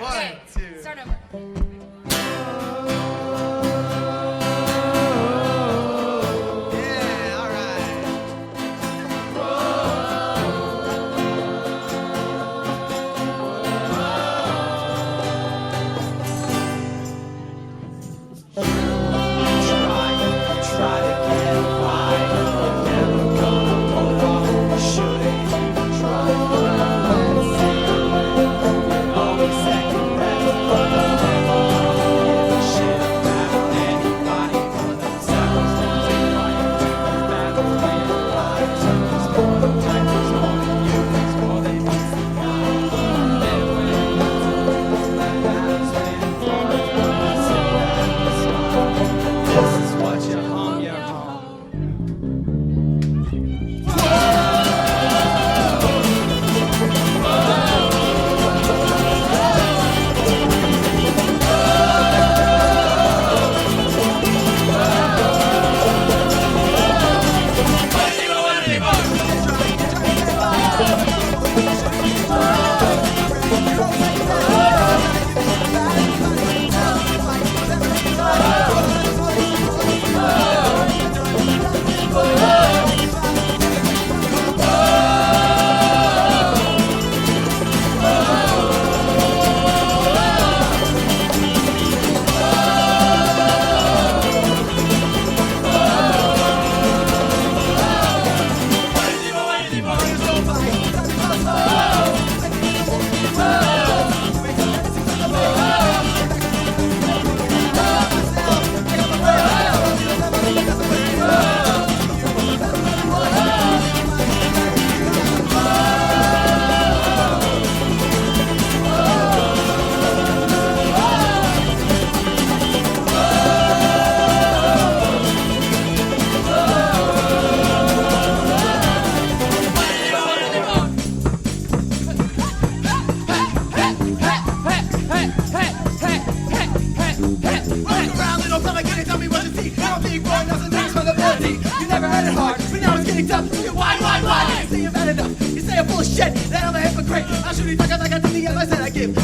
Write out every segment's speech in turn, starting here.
One, two. Start over. Yeah, all right. Try to get by. You're never gonna pull off. You shouldn't even try. You're always second best. Never give a shit about anybody but themselves. Take fire to the battlefield. Lives are more than time is more than you. It's more than meets the eye. Then when it's that matters when it falls. Say that in the sky. This is what you hum your home.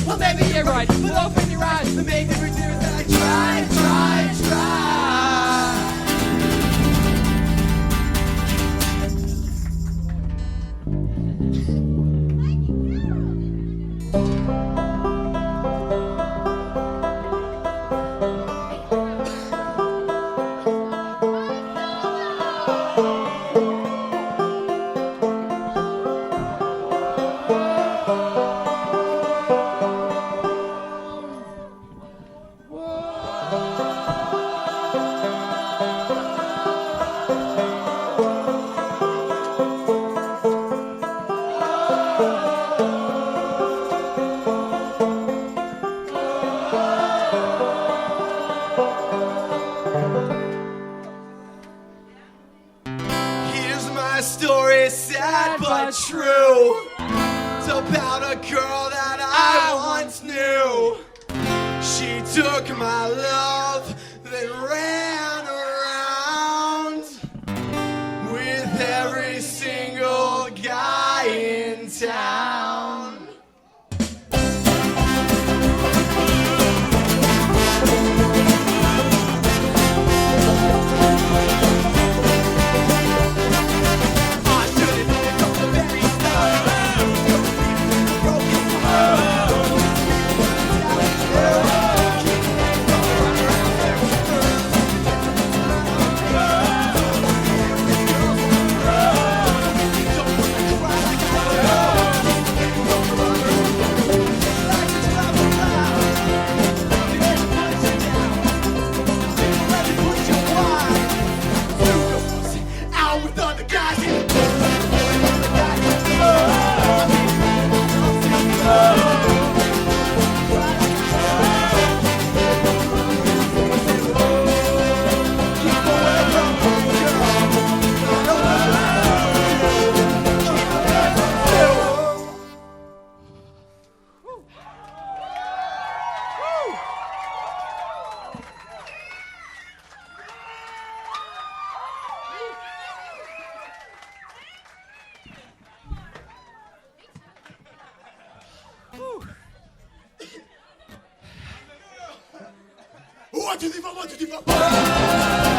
Well, maybe you're right, but open your eyes. The main difference here is that I try. Here's my story, sad but true. It's about a girl that I once knew. She took my love, then ran around with every single guy in town. One, two, three, four, one, two, three, four.